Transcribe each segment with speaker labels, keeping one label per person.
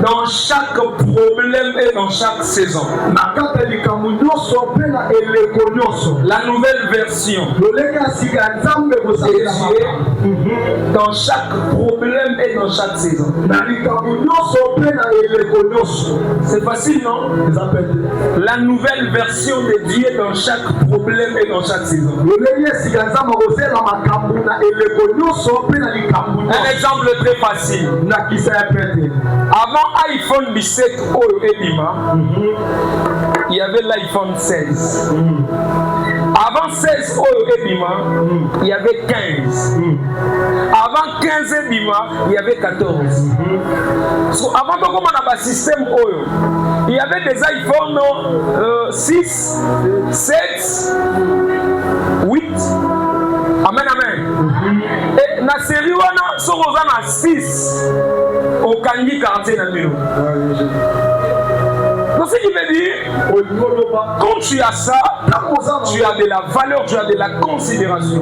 Speaker 1: Dans chaque problème et dans chaque saison. La nouvelle version. Dans chaque problème et dans chaque saison. C'est facile, non? La nouvelle version de Dieu dans chaque problème et dans chaque saison. Un exemple très facile. Avant iPhone 17 et Bima, il y avait l'iPhone 16. Avant 16 et Bima, il y avait 15. Avant 15 et Bima, il y avait 14. Avant de commencer à système Oyo, il y avait des iPhone 6, 7, 8. Amen, amen. Et la série, on a 6 au Kangi quartier na Milo. Donc ce qui veut dire, quand tu as ça, tu as de la valeur, tu as de la considération.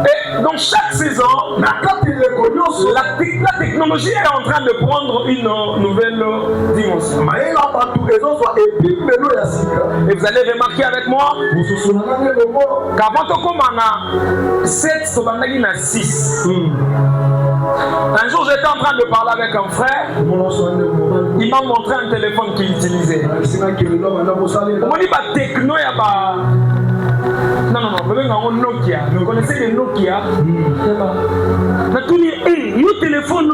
Speaker 1: Et dans chaque saison, la technologie est en train de prendre une nouvelle dimension. Et vous allez remarquer avec moi qu'avant on a 7, on a 6. Un jour, j'étais en train de parler avec un frère. Il m'a montré un téléphone qu'il utilisait. On dit techno, il y a pas. Non, Nokia. Vous connaissez les Nokia? Le téléphone,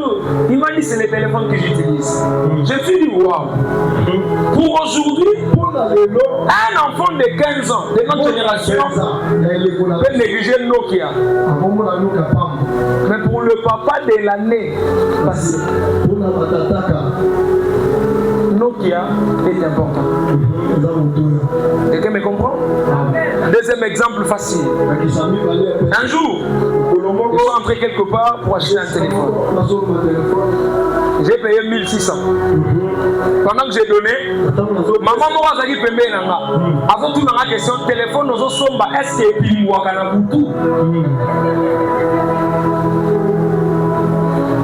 Speaker 1: il m'a dit c'est le téléphone que j'utilise. Je me suis dit, waouh. Pour aujourd'hui, un enfant de 15 ans, de notre génération, peut négliger le Nokia. Mais pour le papa de l'année passée, Nokia est important. Quelqu'un me comprend? Deuxième exemple facile. Un jour, je suis entré quelque part pour acheter un téléphone. J'ai payé 1600. Pendant que j'ai donné, maman m'a dit que je vais avant tout, dans la question, téléphone, est-ce que je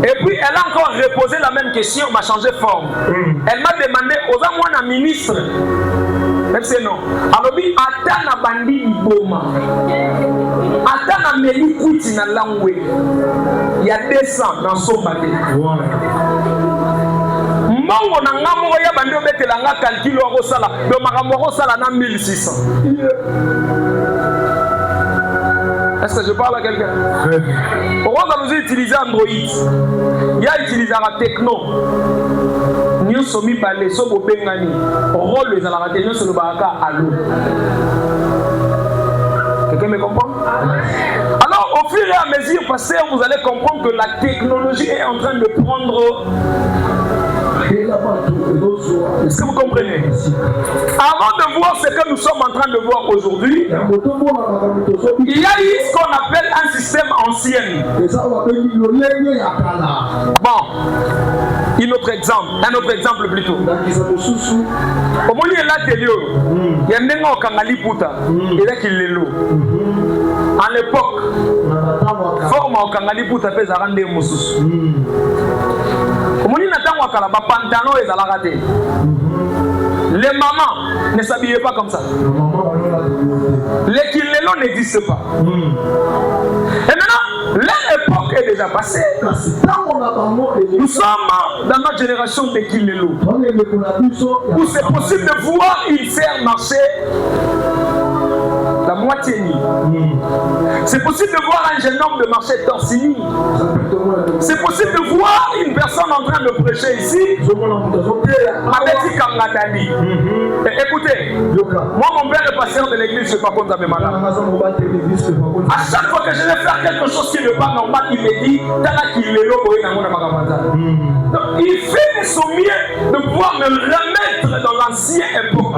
Speaker 1: Et puis elle a encore reposé la même question, m'a changé de forme. Elle m'a demandé aux amours ministre. Même si non. Alors, Atana Bandi Iboma. Atana Meli Kuti na Langwe. Il y a 200 dans son bâti. Mongo na ngamo ya bandi obetela nga calcul wa sala. Do makambo sala na 1600. Est-ce que je parle à quelqu'un? Pourquoi vous utilisez Android? Il y a utilisé la techno. Nous sommes mis par les sobos bengani. Rôle les alarmes, nous sommes baraka à l'eau. Quelqu'un me comprend? Alors, au fur et à mesure, pasteur, vous allez comprendre que la technologie est en train de prendre. Est-ce que vous comprenez? Avant de voir ce que nous sommes en train de voir aujourd'hui, il y a eu ce qu'on appelle un système ancien. Bon, un autre exemple plutôt. Au moment où il y a l'atelier, il y a un kangali puta, il y a qui l'eau. À l'époque, forme au kangali puta fait zarande moussous. Au moment où il y a pantalon et à la raté. Les mamans ne s'habillaient pas comme ça. Les kilélons n'existent pas. Et maintenant, l'époque est déjà passée. Nous sommes dans notre génération de kilélons. Où c'est possible de voir une serre marcher la moitié nue. C'est possible de voir un jeune homme de marcher torse nu. C'est possible de voir une personne en train de prêcher ici avec Kangadali. Écoutez, moi mon père est pasteur de l'église, je ne sais pas comment ça me malade. À chaque fois que je vais faire quelque chose qui n'est pas normal, il me dit il fait son mieux de pouvoir me remettre dans l'ancienne époque.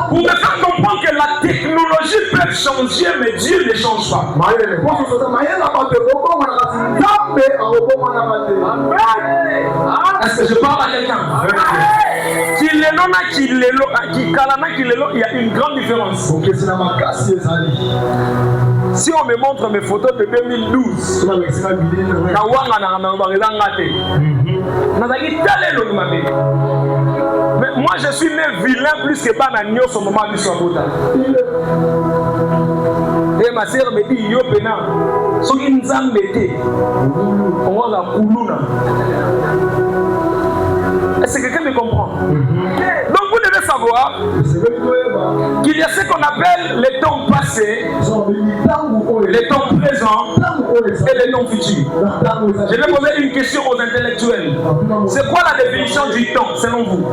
Speaker 1: Pour me faire comprendre que la technologie peut changer, mais Dieu ne change pas. Amen. Est-ce que je parle à quelqu'un? Il y a une grande différence. Si on me montre mes photos de 2012, mais moi je suis né vilain plus que Banagno au moment du Swabota. Et ma sœur me dit, yo pena, so inzam bete, on va la koulouna. Est-ce que quelqu'un me comprend? Donc vous devez savoir qu'il y a ce qu'on appelle les temps passés, les temps présents et les temps futurs. Je vais poser une question aux intellectuels. C'est quoi la définition du temps selon vous?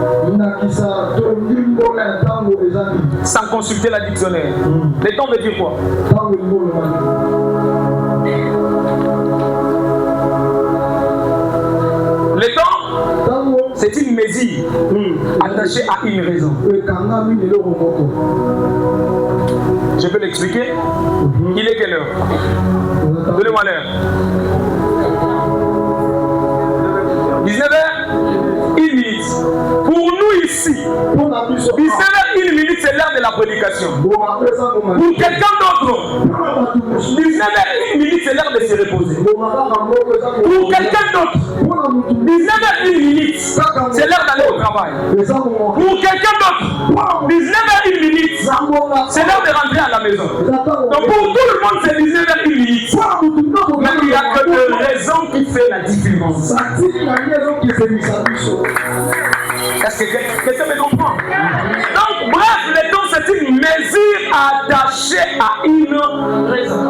Speaker 1: Sans consulter la dictionnaire. Les temps veut dire quoi? Les temps, c'est une mesure attachée à une raison. Je peux l'expliquer? Il est quelle heure? Donnez-moi l'heure. 19h, 1 minute. Pour nous ici, 19h, 1 minute, c'est l'heure de la prédication. Pour quelqu'un d'autre, 19h, 1 minute, c'est l'heure de se reposer. Pour quelqu'un d'autre, 19h, 1 minute, c'est l'heure d'aller au travail. Pour quelqu'un d'autre, 19h, 1 minute, c'est l'heure de rentrer à la maison. Donc pour tout le monde, c'est 19h, 1 minute. Mais il n'y a que de raison qui fait la différence. Est-ce que quelqu'un me comprend? Donc bref, le temps c'est une mesure attachée à une raison.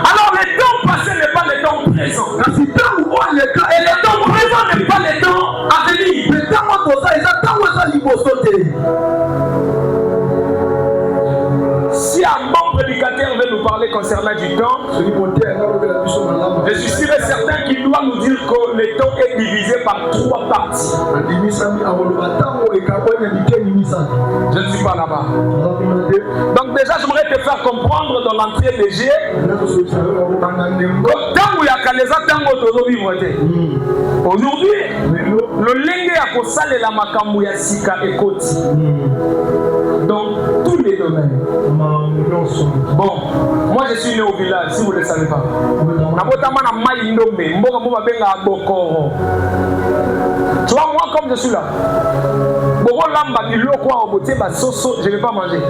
Speaker 1: Alors le temps passé n'est pas le temps présent. Et le temps présent n'est pas le temps à venir. Si un bon prédicateur veut nous parler concernant du temps, je suis sûr et certain qu'il doit nous dire que le temps est divisé par 3 parties. Je ne suis pas là-bas. Donc déjà, j'aimerais te faire comprendre dans l'entrée de G. Aujourd'hui, le lenge à kosale la makambu ya sika ekoti. Dans tous les domaines. Bon, moi je suis né au village, si vous ne le savez pas. Tu vois, moi comme je suis là, je ne vais pas manger.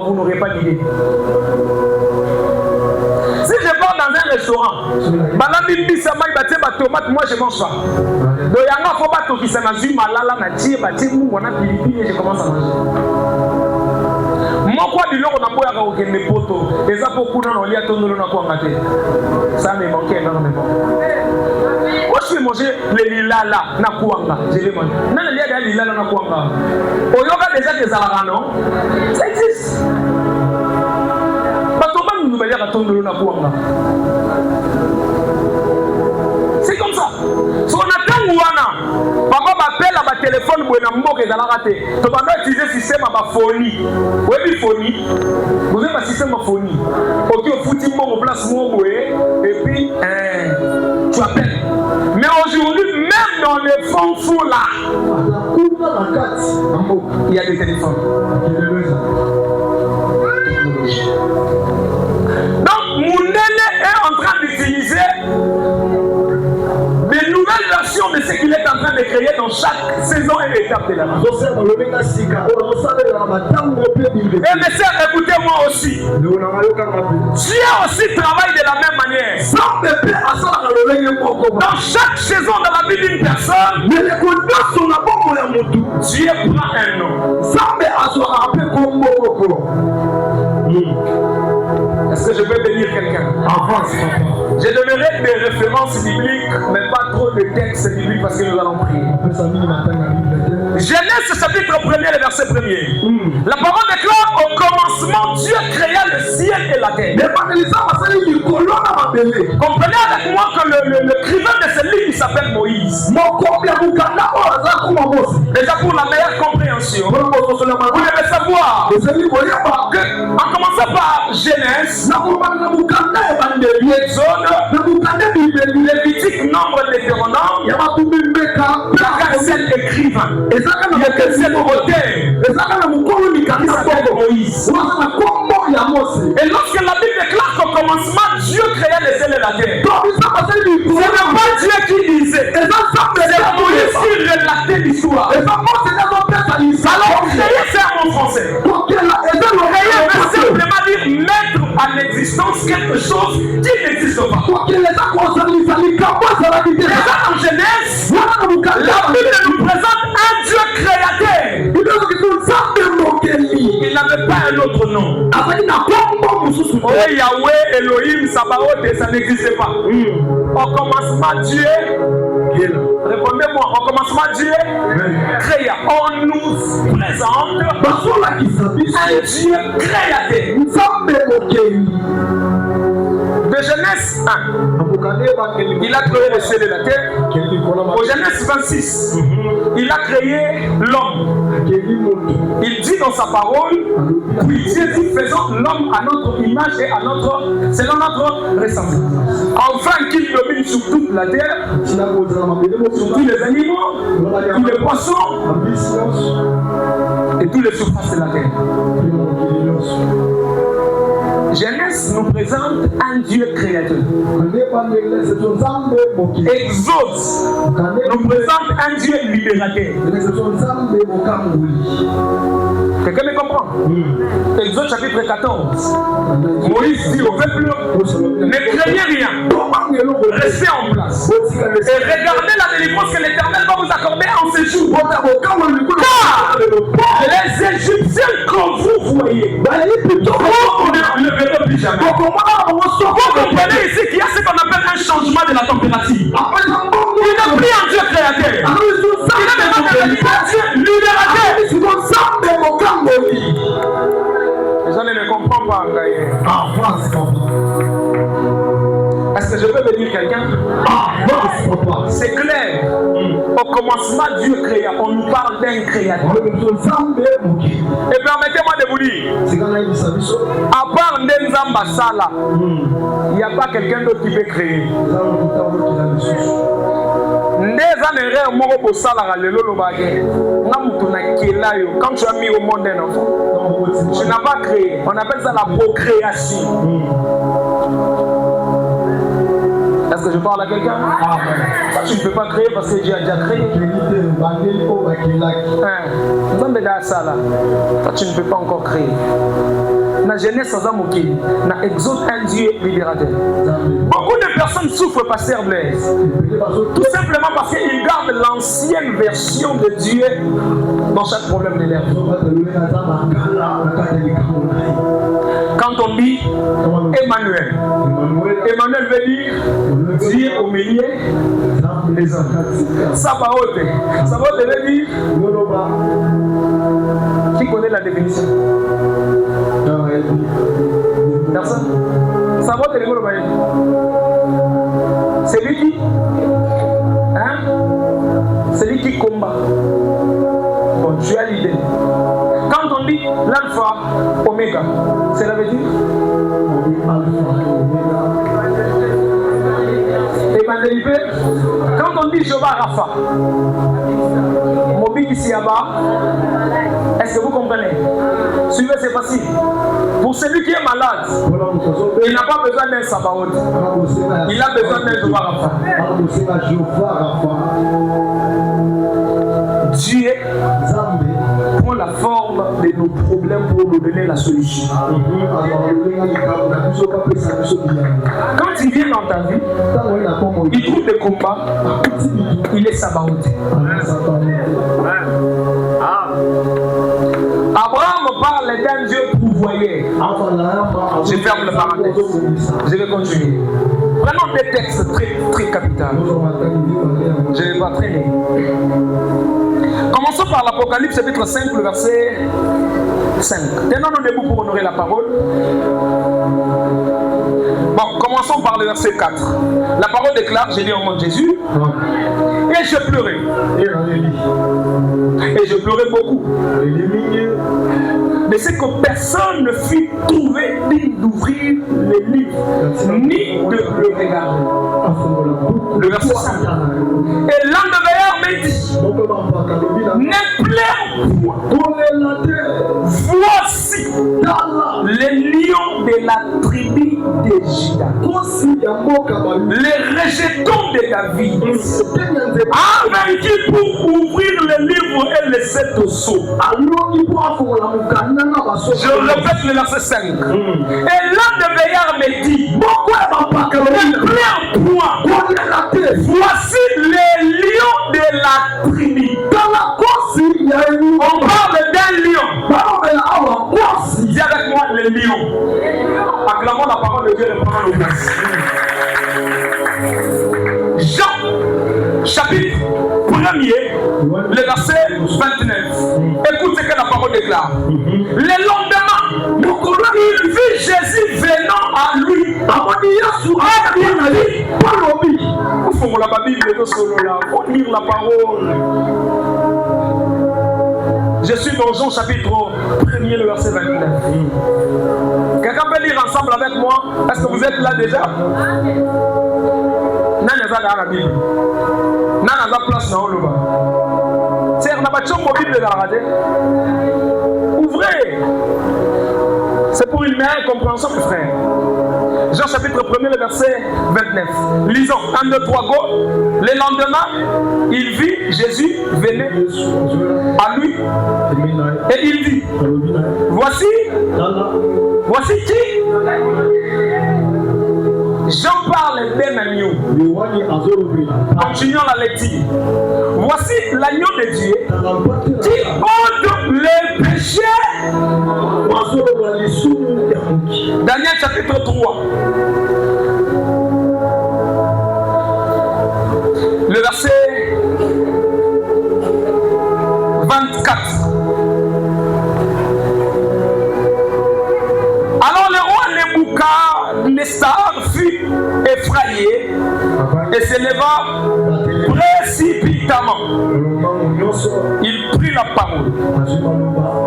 Speaker 1: Vous n'aurez pas d'idée. Si je pars dans un restaurant, moi je mange pas. Donc il y a un peu qui s'en a vu malala, je commence à manger. Moi quoi du loro na boya ka okende poto, eza pokuna na lia tondolo na kwanga te. Ça me manquait énormément. Moi je vais manger les lilala na kwanga, je les mange. Nana lia des lilala na kwanga. Oyoka déjà des alara non? Ça existe. C'est comme ça. Si on attend Ouana, papa m'appelle à ma téléphone pour une ambo qui est à la raté. Tu vas utiliser le système à ma phonie. Oui, phonie. Vous avez un système à phonie. Ok, au foutu, on place mon boué. Et puis, tu appelles. Mais aujourd'hui, même dans les fonds fous là, il y a des téléphones. Donc, Mounene est en train d'utiliser des nouvelles versions de ce qu'il est en train de créer dans chaque saison et étape de la vie. Et mes sœurs, écoutez-moi aussi. Dieu aussi travaille de la même manière. Dans chaque saison de la vie d'une personne, Dieu prend un nom. Est-ce que je peux bénir quelqu'un? Avance. Je donnerai des références bibliques, mais pas trop de textes bibliques parce que nous allons prier. Genèse chapitre 1er, le verset 1er. La parole déclare: au commencement, Dieu créa le ciel et la terre. Comprenez avec moi que l'écrivain de ce livre il s'appelle Moïse. Déjà pour la meilleure compréhension, vous devez savoir que, en commençant par Genèse, Exode, Lévitique, Nombre, Deutéronome, il n'y a qu'un seul écrivain, il n'y a qu'un seul auteur qui s'appelle Moïse. Et lorsque la Bible déclare qu'au commencement, Dieu créa les cieux et la terre, ce n'est pas Dieu qui disait, c'est Moïse qui relatait l'histoire. Alors, créer, c'est un mot français. Créer veut simplement dire mettre en existence quelque chose qui n'existe pas. Déjà en Genèse, la Bible nous présente un Dieu créateur. Il n'avait pas un autre nom. Oh Yahweh, Elohim, Sabaoth, ça n'existait pas. Au commencement, Dieu, répondez-moi, au commencement, Dieu créa. On nous présente un Dieu créateur. De Genèse 1, il a créé le ciel et la terre. Au Genèse 26, il a créé l'homme. Il dit dans sa parole, puis Dieu dit, faisons l'homme à notre image et à selon notre ressemblance. Enfin qu'il domine sur toute la terre, sur tous les animaux, tous les poissons et toutes les surfaces de la terre. Genèse nous présente un Dieu créateur. Exode nous présente un Dieu libérateur. Quelqu'un me comprend? Exode chapitre 14. Moïse dit au peuple, ne craignez rien, restez en place et regardez la délivrance que l'Éternel va vous accorder en ce jour. Car les Égyptiens que vous voyez, vous ne le verrez plus jamais. Vous comprenez ici qu'il y a ce qu'on appelle un changement de la température. Il n'est plus un Dieu créateur. Il est maintenant devenu un Dieu libérateur. Les gens ne me comprennent pas. Est-ce que je peux venir quelqu'un? C'est clair. Au commencement, Dieu créa. On nous parle d'un créateur. Et permettez-moi de vous dire, à part Nenzamba Sala, il n'y a pas quelqu'un d'autre qui peut créer. Quand tu as mis au monde un enfant, tu n'as pas créé. On appelle ça la procréation. Est-ce que je parle à quelqu'un? Tu ne peux pas créer parce que Dieu a déjà créé. Toi, tu ne peux pas encore créer. Dans Genèse, dans Exode, un Dieu libérateur. Beaucoup de personnes souffrent, pasteur Blaise. Tout simplement parce qu'ils gardent l'ancienne version de Dieu dans chaque problème de leur vie. Quand on dit Emmanuel, Emmanuel veut dire Dieu au milieu des hommes. Sabaoth, Sabaoth veut dire. Qui connaît la définition? Personne? Sabaoth est le mot. C'est lui qui? Hein? C'est lui qui combat. Bon, tu as l'idée. Quand on dit l'alpha, oméga, cela veut dire? Quand on dit Jéhovah Rapha, Mobi Siaba, est-ce que vous comprenez? Suivez, c'est facile. Pour celui qui est malade, il n'a pas besoin d'un Sabaoth. Il a besoin d'un Jéhovah Rapha. Dieu prend la forme de nos problèmes pour nous donner la solution. Quand il vient dans ta vie, il trouve des combats, il est Sabaoth. Abraham parle d'un Dieu pourvoyeur. Je ferme la parenthèse. Je vais continuer. Prenons des textes très, très capitaux. Je ne vais pas traîner. Commençons par l'Apocalypse chapitre 5, le verset 5. Tenons-nous debout pour honorer la parole. Bon, commençons par le verset 4. La parole déclare, j'ai dit au nom de Jésus, et je pleurais. Et je pleurais beaucoup. Mais c'est que personne ne fut trouvé digne d'ouvrir les livres, ni de le regarder. Le verset 5. Et l'un de veilleurs me dit, ne pleure point. Voici les lions de la tribu de Juda, les rejetons de David, a vaincu pour ouvrir les livres et les 7 sceaux. Je répète le verset 5. Et l'un de veilleurs me dit, ne pleure point. Voici les lions de la tribu. On parle d'un lion. Dis avec moi les lions. Acclamons la parole de Dieu et prenons le place. Jean, chapitre 1er, le verset 29. Écoute ce que la parole déclare. Le lendemain, il vit Jésus venant à lui. Il faut la Bible de solo là. Il faut lire la parole. Je suis dans Jean chapitre 1er, le verset 29. Quelqu'un peut lire ensemble avec moi? Est-ce que vous êtes là déjà? Nana za la Bible. Nana za place na oloba. C'est on a pas de Bible dans la radio. Ouvrez. C'est pour une meilleure compréhension, mes frères. Jean chapitre 1er, le verset 29. Lisons. 1, 2, 3, go. Le lendemain, il vit Jésus venait à lui. Et il dit, voici qui? Jean parle d'un agneau. Continuons la lecture. Voici l'agneau de Dieu qui ôte les péchés. Daniel chapitre 3. Le verset 24. Alors le roi Nebuchadnezzar fut effrayé et se leva précipitamment. Il prit la parole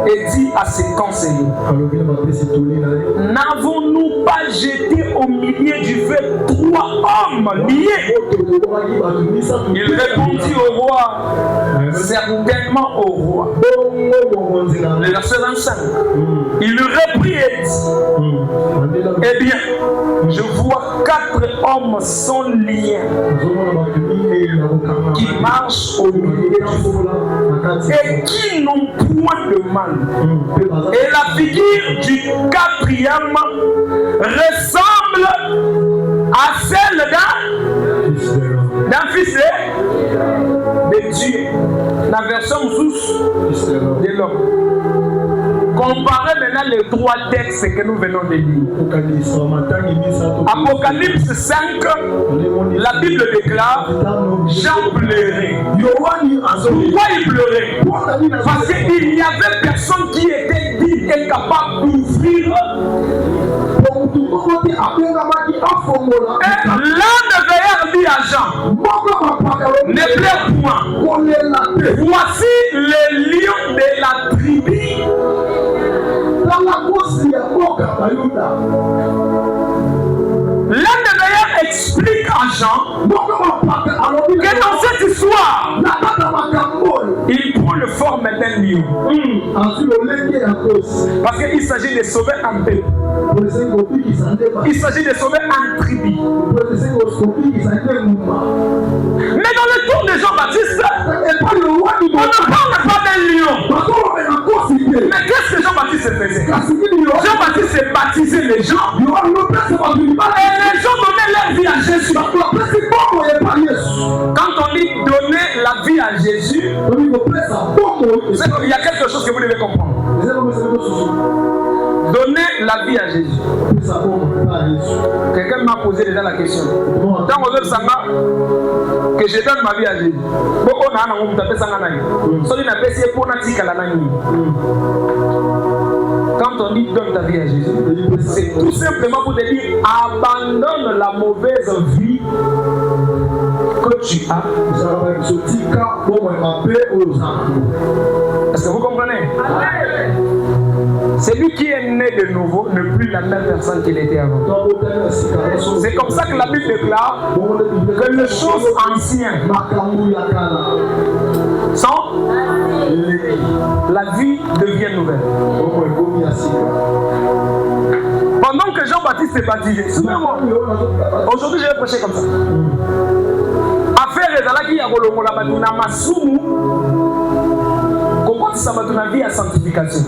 Speaker 1: et dit à ses conseillers, n'avons-nous pas jeté au milieu du feu 3 hommes liés? Il répondit au roi, certainement au roi. Le verset 25. Il reprit et dit, eh bien, je vois 4 hommes sans lien qui marchent au milieu du feu et qui n'ont point de mal. Et la figure du 4e ressemble à celle d'un fils de Dieu. La version sous de l'homme. Comparez maintenant les 3 textes que nous venons de lire. Apocalypse 5, la Bible déclare Jean pleurait. Pourquoi il pleurait? Parce qu'il n'y avait personne qui était digne et capable d'ouvrir. Et l'un de veilleurs dit à Jean, ne pleure point. Voici les lions de la tribu. L'un des veilleurs explique à Jean que dans cette histoire, il prend le forme d'un lion. Parce qu'il s'agit de sauver un peuple. Il s'agit de sauver un tribu. Mais dans le tour de Jean-Baptiste, on ne parle pas d'un lion. Mais qu'est-ce que Jean-Baptiste faisait? Jean-Baptiste baptisait les gens. Et les gens donnaient leur vie à Jésus. Quand on dit donner la vie à Jésus, il y a quelque chose que vous devez comprendre. Donner la vie à Jésus. Quelqu'un m'a posé déjà la question. Tant que je donne ma vie à Jésus. Quand on dit donne ta vie à Jésus, c'est tout simplement pour te dire abandonne la mauvaise vie que tu as. Est-ce que vous comprenez? Celui qui est né de nouveau n'est plus la même personne qu'il était avant. C'est comme ça que la Bible déclare que les choses anciennes sont, la vie devient nouvelle. Pendant que Jean-Baptiste est baptisé, souvenez-moi, aujourd'hui je vais prêcher comme ça. Affaire ezalaki ya kolongola bato na masumu kokotisa bato na vie ya sanctification.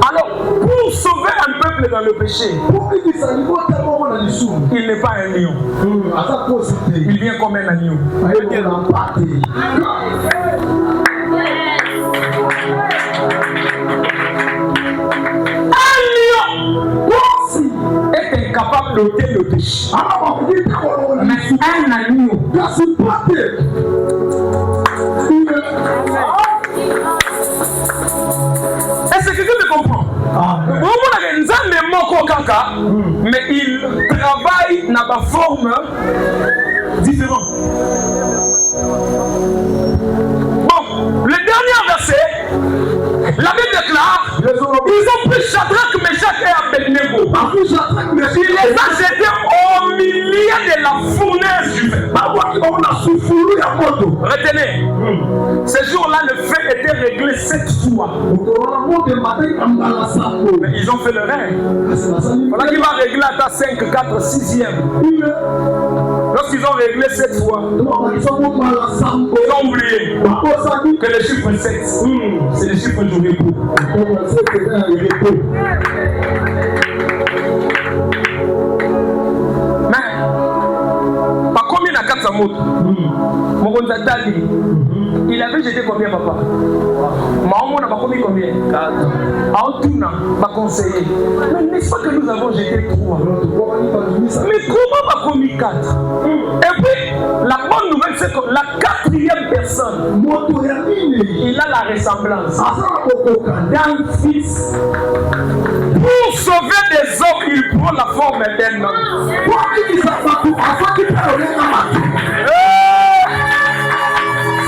Speaker 1: Alors, pour sauver un peuple dans le péché, il n'est pas un lion. Il vient comme un agneau. Est incapable d'ôter le péché. Mais un agneau. Est-ce que quelqu'un me comprend? Mais il travaille dans ma forme différente. Bon, le dernier verset, la Bible déclare, ils ont pris Shadrach, Meshach et Abednego. Ils les ont jetés au milieu de la fournaise du feu. Retenez, ce jour-là, le feu était réglé 7 fois. Mais ils ont fait le règne. Voilà qu'il va régler à ta 5, 4, 6e. Lorsqu'ils ont réglé 7 fois, ils ont oublié que le chiffre 7, c'est le chiffre du repos. Mais, pas combien à 400 mots? Mon il avait jeté combien, papa? Maman n'a pas commis combien? 4. En tout, pas conseillé. Mais n'est-ce pas que nous avons jeté 3? Mais comment pas commis 4? Et puis, la bonne nouvelle, c'est que la 4e personne, il a la ressemblance d'un fils. Pour sauver des hommes, il prend la forme d'un homme.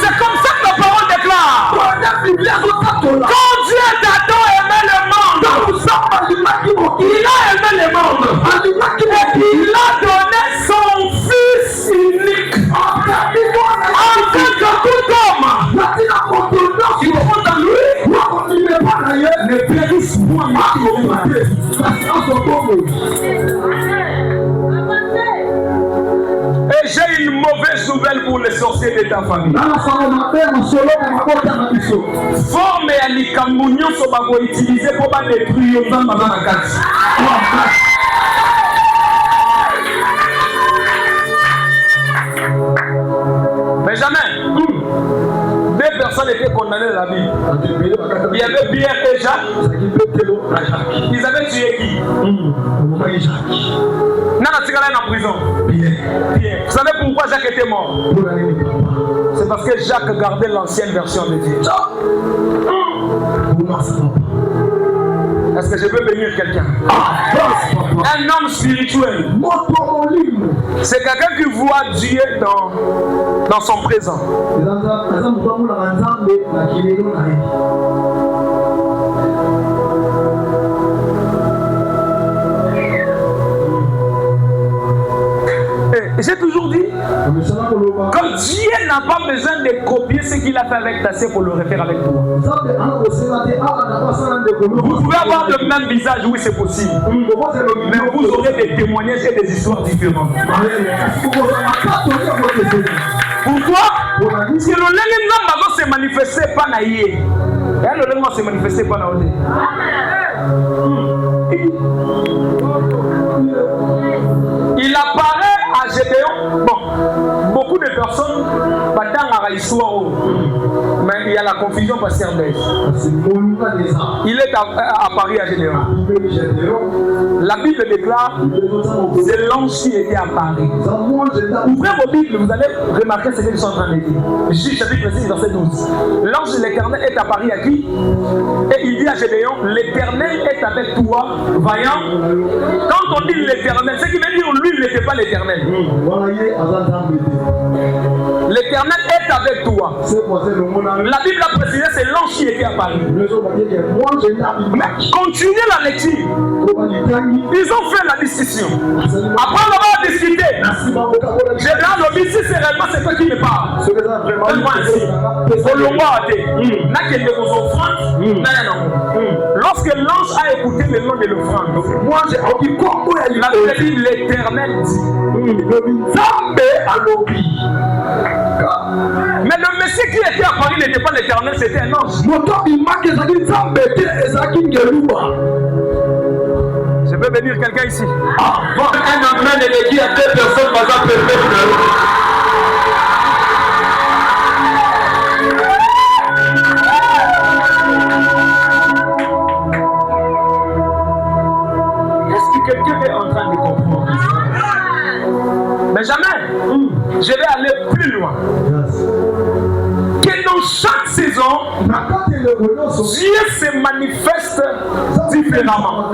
Speaker 1: C'est comme ça que la parole déclare. Quand Dieu d'Adam aimait le monde, il a aimé le monde. Et il a donné son fils unique. Afin que tout homme qui croit en lui ne périsse point. Et j'ai une mauvaise nouvelle pour les sorciers de ta famille. Forme ya likambo nyonso bakoutilize pour détruire nzambe aza na kati. Mais jamais. 2 personnes étaient condamnées à la vie. Il y avait Pierre et Jacques. Ils avaient tué qui? Nana Tigala est en prison. Pierre. Vous savez pourquoi Jacques était mort? C'est parce que Jacques gardait l'ancienne version de Dieu. Est-ce que je peux bénir quelqu'un? Un homme spirituel, c'est quelqu'un qui voit Dieu dans son présent. J'ai toujours dit, comme Dieu n'a pas besoin de copier ce qu'il a fait avec ta sœur pour le refaire avec toi. Vous pouvez avoir le même visage, oui c'est possible. Mais vous aurez des témoignages et des histoires différentes. Pourquoi? Parce que le lendemain va se manifester pas naïe. Et le lendemain se manifester pas naïe. Il apparaît à Gédéon. Bon, beaucoup de personnes battent à l'histoire, mais il y a a la confusion pasteur Blaise. Il est à Paris à Général. La Bible déclare c'est l'ange qui était à Paris. Ouvrez vos Bibles, vous allez remarquer ce qu'ils sont en train de dire. Juge chapitre 6, verset 12. L'ange de l'Éternel est à Paris à qui? Et il dit à Gédéon, l'Éternel est avec toi, vaillant. Quand on dit l'Éternel, ce qui veut dire lui, il n'était pas l'Éternel. L'Éternel est avec toi. La Bible a précisé c'est l'ange qui était à Paris. Mais continuez la lecture. Ils ont fait la discussion. Après avoir discuté, Général Lobby, si c'est réellement c'est toi qui me parle. Donne-moi ainsi. Lorsque l'ange a écouté le nom de l'offrande, la Bible dit l'Éternel dit mais le Messie qui était à Paris n'était pas l'Éternel, c'était un ange. Je peux venir quelqu'un ici. Un amen et dit à 2 personnes basant Est-ce que quelqu'un est en train de comprendre? Mais jamais. Je vais aller plus loin. Que dans chaque saison, Dieu se manifeste différemment.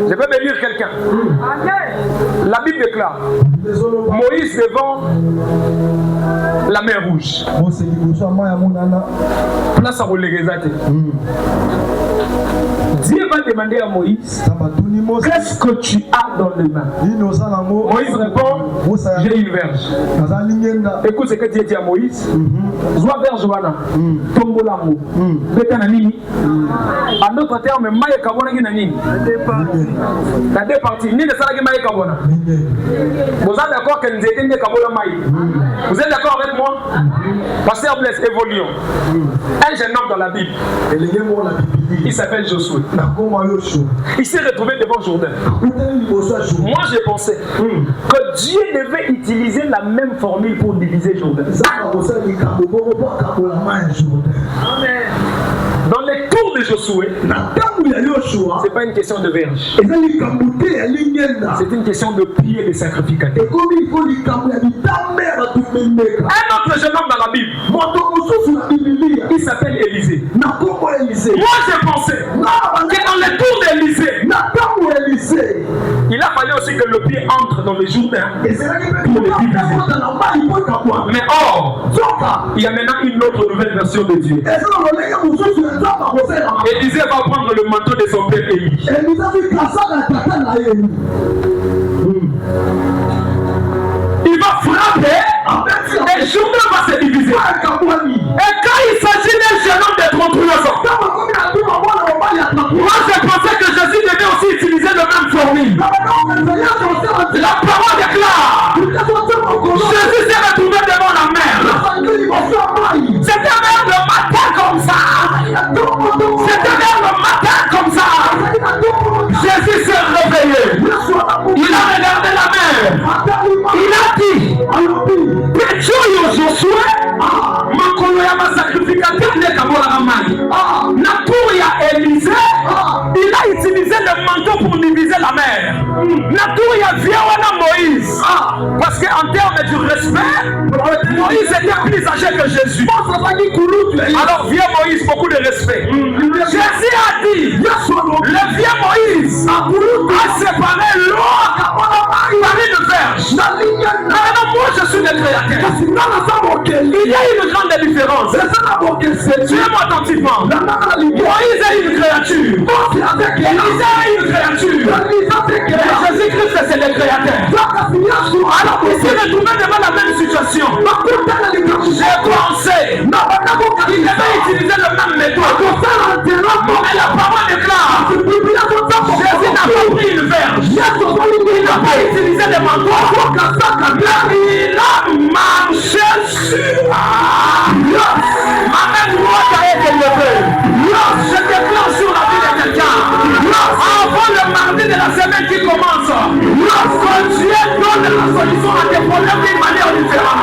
Speaker 1: Je vais me dire quelqu'un. La Bible déclare Moïse devant la mer rouge. Place à Rolegezate. Dieu va demander à Moïse, qu'est-ce que tu as dans les mains? Moïse répond, j'ai une verge. Écoute ce que Dieu dit à Moïse. Zoa verge wana, tombolango, beta nini. En d'autres termes, maïe kabona qui nani. La deux parties, ni ne salagi maïe kabona. Vous êtes d'accord que nous étions des kabona maïe? Vous êtes d'accord avec moi? Pasteur Blaise, évoluons. Un jeune homme dans la Bible, il s'appelle Josué. Il s'est retrouvé devant Jourdain. Moi j'ai pensé que Dieu devait utiliser la même formule pour diviser Jourdain. Dans les tours de Josué, c'est pas une question de verge. C'est une question de pied de sacrificateur. Un autre jeune homme dans la Bible, il s'appelle Élisée. Moi j'ai pensé que dans les tours d'Élisée, il a fallu aussi que le pied entre dans le Jourdain pour le diviser. Mais or, il y a maintenant une autre nouvelle version de Dieu. Élisée va prendre le manteau de son père Élie. Il va frapper et le Jourdain va se diviser. Et quand il s'agit d'un jeune homme de 33 ans, moi je pensais que Jésus devait aussi utiliser le même formule. La parole déclare, Jésus s'est retrouvé devant la mer. C'était vers le matin comme ça. C'était vers le matin comme ça. Jésus s'est réveillé. Il a regardé la mer. Il a dit, Pétio Josué, makolo ya masacrificateur ne kabola amani. Natouria Élisée, il a utilisé le manteau pour diviser la mer. Natouria Viawana Moïse, parce qu'en termes du respect, Moïse était plus âgé que Jésus. Alors vieux Moïse, beaucoup de respect. Jésus a dit, le vieux Moïse a séparé l'eau par une verge. Maintenant moi je suis le créateur. Il y a une grande différence. Suivez-moi attentivement. Moïse est une créature. Élisée est une créature. Mais Jésus-Christ c'est le créateur. Alors il s'est retrouvé devant la même situation. J'ai pensé qu'il devait utiliser le même méthode. Mais la parole déclare, Jésus n'a pas pris une verge. Il n'a pas utilisé le manteau. Il a marché sur. Ma main droite a été levée. Je déclare sur la vie de quelqu'un. Avant le mardi de la semaine qui commence, lorsque Dieu donne la solution à tes problèmes d'une manière différente,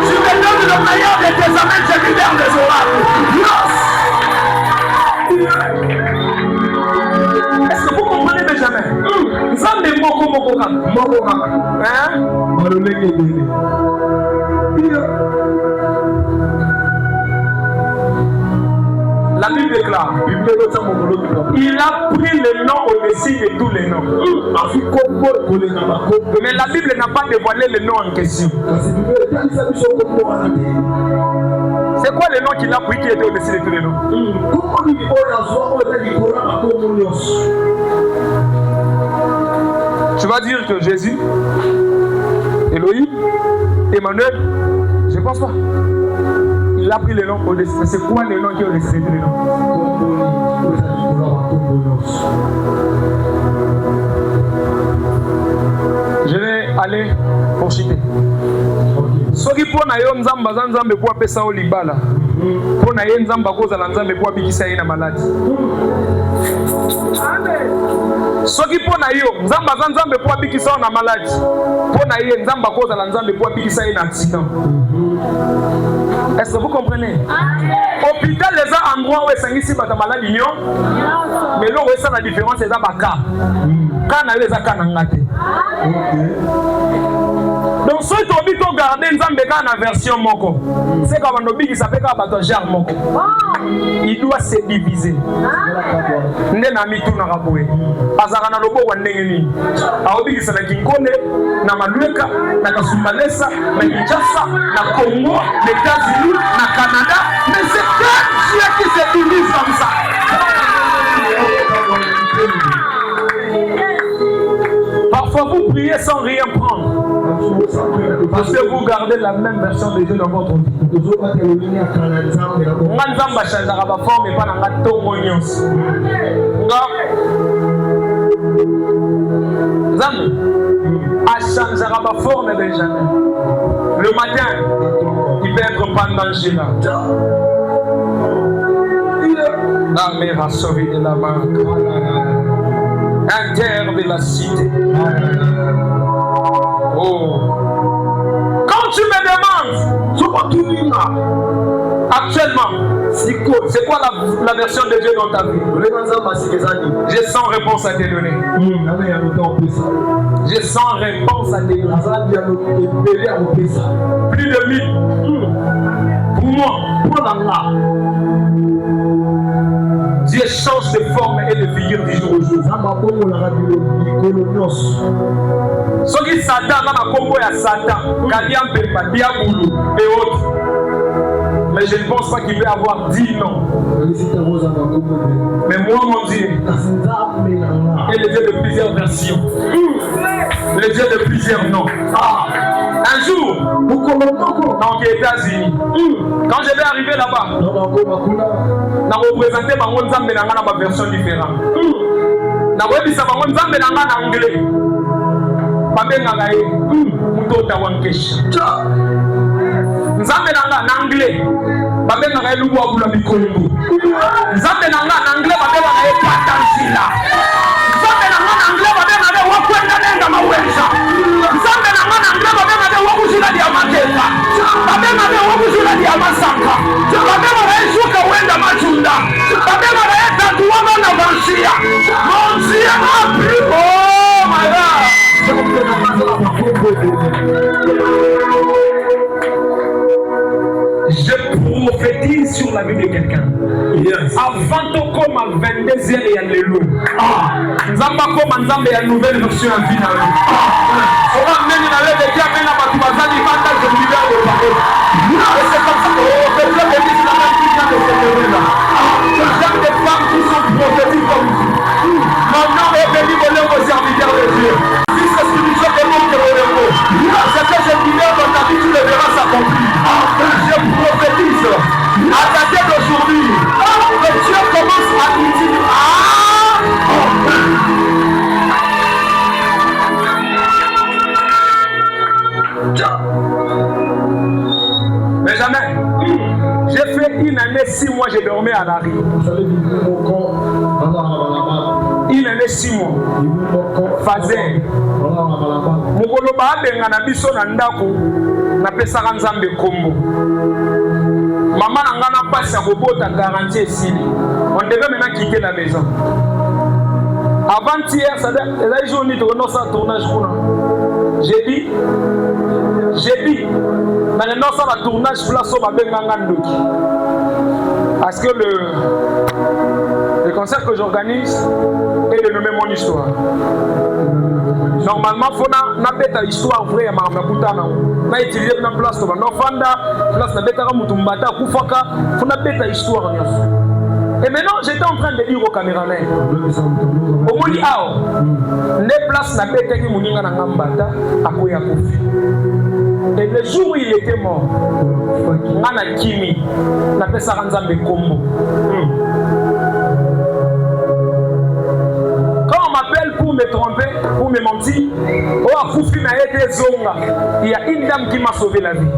Speaker 1: tu me donnes le meilleur de tes amens. moko kaka.
Speaker 2: Moko kaka.
Speaker 1: Hein?
Speaker 2: Malolenge bene.
Speaker 1: La Bible déclare, il a pris le nom au-dessus de tous les noms. Mais la Bible n'a pas dévoilé le nom en question. C'est quoi le nom qu'il a pris qui était au-dessus de tous les noms? Tu vas dire que Jésus, Elohim, Emmanuel, je ne pense pas. Il a pris le nom au-dessus. Mais c'est quoi le nom qui est au-dessus de tous les noms? Je vais aller pour citer. Soki pona yo nzamba za nzambe po apesa o libala. Pona ye nzamba kozala nzambe po abikisa ye na maladi. Amen. Soki pona yo nzamba za nzambe po abikisa na maladi. Pona ye nzamba kozala nzambe po abikisa ye na accident. Est-ce que vous comprenez? Hôpital les endroits où esangisi bata maladi nyo. Mais là où ça la différence c'est ça baka. Kana les akana ngate. Donc ceux qui ont dit qu'on garde nzambe kana version moko. C'est comme on obigi ça fait ka bato jar moko. Il doit se diviser. Ndena mitu na raboé. Azara na lobo wa ndenge ni. A obigi ça na kinkone na malweka na kasumbalesa na Kinshasa na Congo, les États-Unis, na Canada, mais c'est un Dieu qui se divise comme ça. Parfois vous priez sans rien prendre. Parce que vous gardez la même version de Dieu dans votre vie. Manzamba changera ma forme et pas dans la tomonios. Zam a changera ma forme de jamais. Le matin, il peut être pendant Gina. La mère a sauvé de la banque. Inter de la cité. Oh. Quand tu me demandes, actuellement, c'est quoi la version de Dieu dans ta vie? J'ai 100 réponses à te donner. J'ai 100 réponses à te donner. Plus de 1000. Pour moi, Dieu change de forme et de figure du jour au jour. Ce qui Satan, dans la combo à Satan, Kadiam Pepa, Diaboulou et autres. Mais je ne pense pas qu'il peut avoir 10 noms. Mais moi, mon Dieu, est le Dieu de plusieurs versions. Le Dieu de plusieurs noms. Un jour, dans les États-Unis, quand je vais arriver là-bas, je vais représenter ma version différente. Je vais dire ma anglais. Nzambe nanga na anglais babenga ka lubu abula bikolombo. Nzambe nanga na anglais babenga ka patanzila. Nzambe nanga na anglais babenga ka wakwenda nenda mawenza. Nzambe nanga na anglais babenga ka wakuzila dia makeka. Babenga ka wakuzila dia masaka. Babenga ka shuka wenda machunda. Babenga ka tatuwa na bansia. Bansia api. Oh my God. Je prophétise sur la vie de quelqu'un. Yes. Avant de comme à 22h, il y a les loups. Nzamba comme Nzamba, il y a une nouvelle version en vie. On va mener dans le déclin, mais la Batouazani, il va être le leader de parole. Et c'est comme ça que personne ne dit la même chose de cette là. J'aime des femmes qui sont prophétiques comme vous. Mon nom est béni pour les serviteurs de Dieu. Si c'est spirituel, c'est bon que le mot. C'est que je disais dans ta vie, tu le verras s'accomplir. Je prophétise à dater d'aujourd'hui que Dieu commence à utiliser. Mais jamais. J'ai fait une année 6 mois, j'ai dormi à la rue. Une année 6 mois. Fazer. Mokolo ba benga na biso na ndako na pesa Nzambe kombo. Maman na ngana pasi ya kobota garantie esili. On devait maintenant quitter la maison. Avant-hier, ça a jour ni to no sa tournage kuna. J'ai dit na no sa la tournage place au babenganga ndoki. Parce que le concert que j'organise est de nommer mon histoire. Normalement, il faut que l'histoire vraie à Mamakutana. On a utilisé une place de Nofanda, place de Betara Mutumbata, Koufaka, il faut que l'histoire. Et maintenant, j'étais en train de dire aux caméramans, au Moli Ao, les places n'a pas été Mouninga Nangambata, à Koya Koufi. Et le jour où il était mort, Nana Kimi, n'a pas ça Ranzambe Kombo. Pour me tromper, pour me mentir, il y a une dame qui m'a sauvé la vie.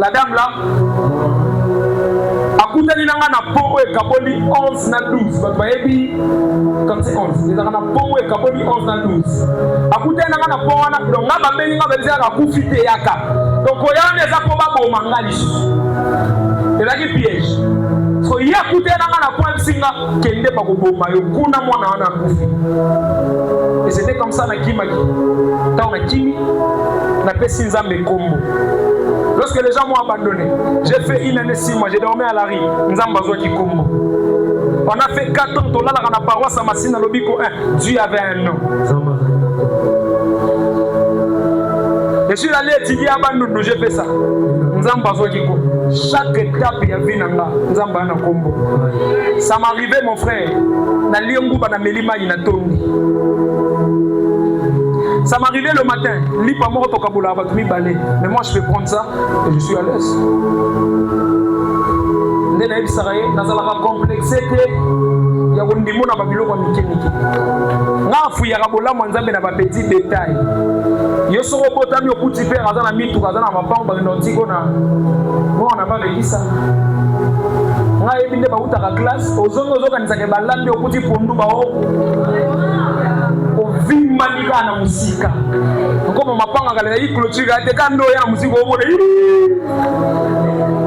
Speaker 1: La dame là, akutani nanga na pongo e kaboli 11 na 12 bato bayebi comme c'est 11 ezaka na pongo e kaboli 11 na 12 akutani nanga na pongo wana donc nga bameli nga babezaka kufi te yaka donc oyana eza po baboma nga lisusu ezalaki piège so ye akutani nanga na point singa kende bakoboma yo kuna mwana wana akufi et c'était comme ça na kimaki ntango na kimi napesi nzambe kombo. Lorsque les gens m'ont abandonné, j'ai fait 1 année 6 mois, j'ai dormi à la rue. On a fait 4 ans, on a la paroisse à Massina Lobiko 1. Dieu avait un nom. Je suis allé étudier à Bandundu, j'ai fait ça. Chaque étape, il y avait un combo. Ça m'arrivait, mon frère. Ça m'arrivait le matin, mais moi je vais prendre ça et je suis à l'aise. Vimanika na musika ngoma mapanga kale yi clôture ate kando ya musika obone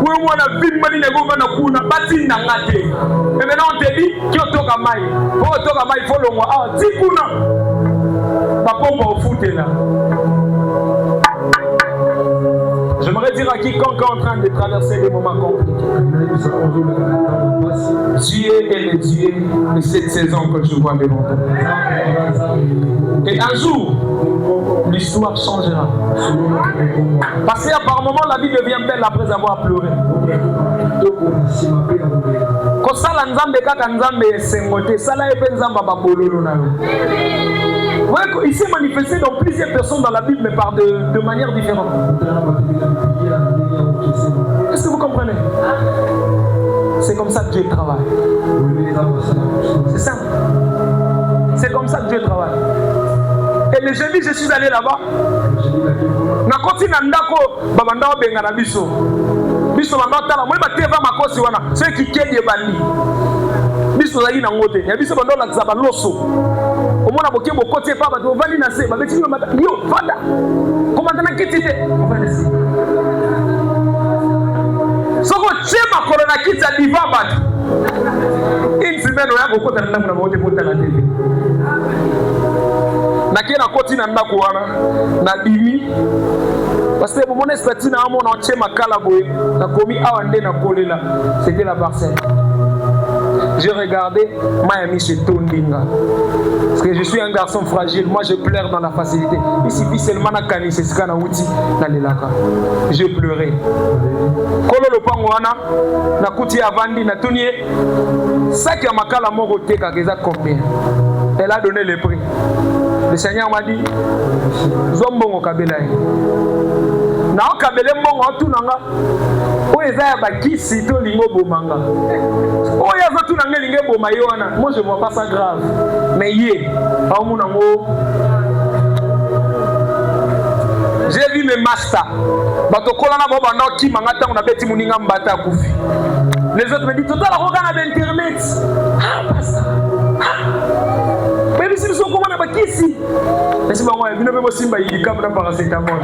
Speaker 1: we mwana vimanika ngoma na kuna bati na ngate et maintenant on te dit ki otoka mai ko otoka mai folongwa ah tikuna bapomba ofutela. J'aimerais dire à quiconque est en train de traverser des moments compliqués, Dieu est le Dieu de cette saison que je vois devant toi. Et un jour, l'histoire changera. Parce qu'à par moment, la vie devient belle après avoir pleuré. Quand ça, la nzambe kaka nzambe sengote, ça la epe nzamba babololo na. Ouais, il s'est manifesté dans plusieurs personnes dans la Bible, mais par de manières différentes. Est-ce que vous comprenez? C'est comme ça que Dieu travaille. C'est simple. C'est comme ça que Dieu travaille. Et le jeudi, je suis allé là-bas. Na koti na ndako babanda benga na biso. Biso banda tala moi ba teva makosi wana. Ceux qui kedi bandi. Biso zali na ngote. Ya biso banda la zaba loso. Omona boke bokoti pa ba vandi na se ba beti yo fanda. Comment na kitite? Soko chema corona kitsa diva batu. Insimeno yango kota na ndako na wote pota na TV. Nakena koti na ndako wana na dimi parce que mon statut na mon entier makala boy na komi awande na kolela c'était la parcelle. J'ai regardé Miami chez Tondinga parce que je suis un garçon fragile, moi je pleure dans la facilité. Il suffit seulement na kani c'est ce kana uti na lelaka. Je pleurais. Kolo lo pango wana na kuti avandi na tunie sac ya makala moko teka keza combien. Elle a donné le prix. Le Seigneur m'a dit Zombongo Kabela. Na Kabele mbongo tunanga. Oeza ba kisi to lingo bomanga. Oya zo tunanga linge boma yona. Moi je vois pas ça grave. Mais yé, amunango. J'ai vu mes masters. Bato kolana boba na ki mangata on a beti muninga mbata kufi. Les autres me disent total regarde d'internet. Ah pas ça. Mais si nous comment on a ici. Laisse moi moi, nous même Simba il comme dans paracétamol.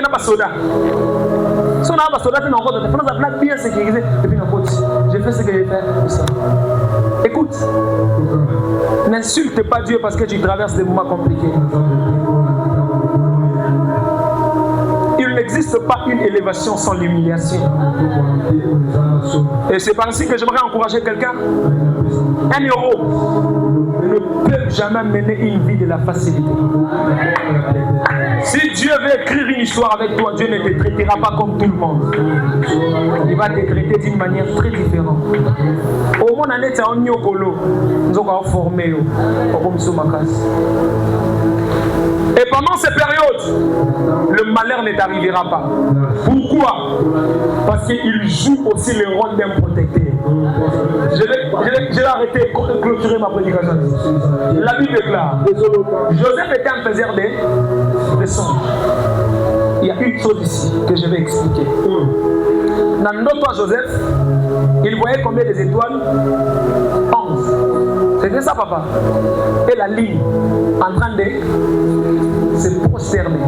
Speaker 1: n'a pas soda. Si on n'a pas soda, on a bien sécurisé. Et puis, j'ai fait ce que j'ai fait. Écoute, n'insulte pas Dieu parce que tu traverses des moments compliqués. Il n'existe pas une élévation sans l'humiliation. Et c'est par ici que j'aimerais encourager quelqu'un. 1 euro ne peut jamais mener une vie de la facilité. Si Dieu veut écrire une histoire avec toi, Dieu ne te traitera pas comme tout le monde. Il va te traiter d'une manière très différente. Au moins, on est en Nyokolo. Nous avons formé. Et pendant ces périodes, le malheur ne t'arrivera pas. Pourquoi? Parce qu'il joue aussi le rôle d'un protecteur. Je vais arrêter de clôturer ma prédication. La Bible déclare, Joseph était un faiseur des songes. Il y a une chose ici que je vais expliquer. Dans notre Joseph, il voyait combien des étoiles? 11. C'était ça, papa. Et la ligne en train de se prosterner.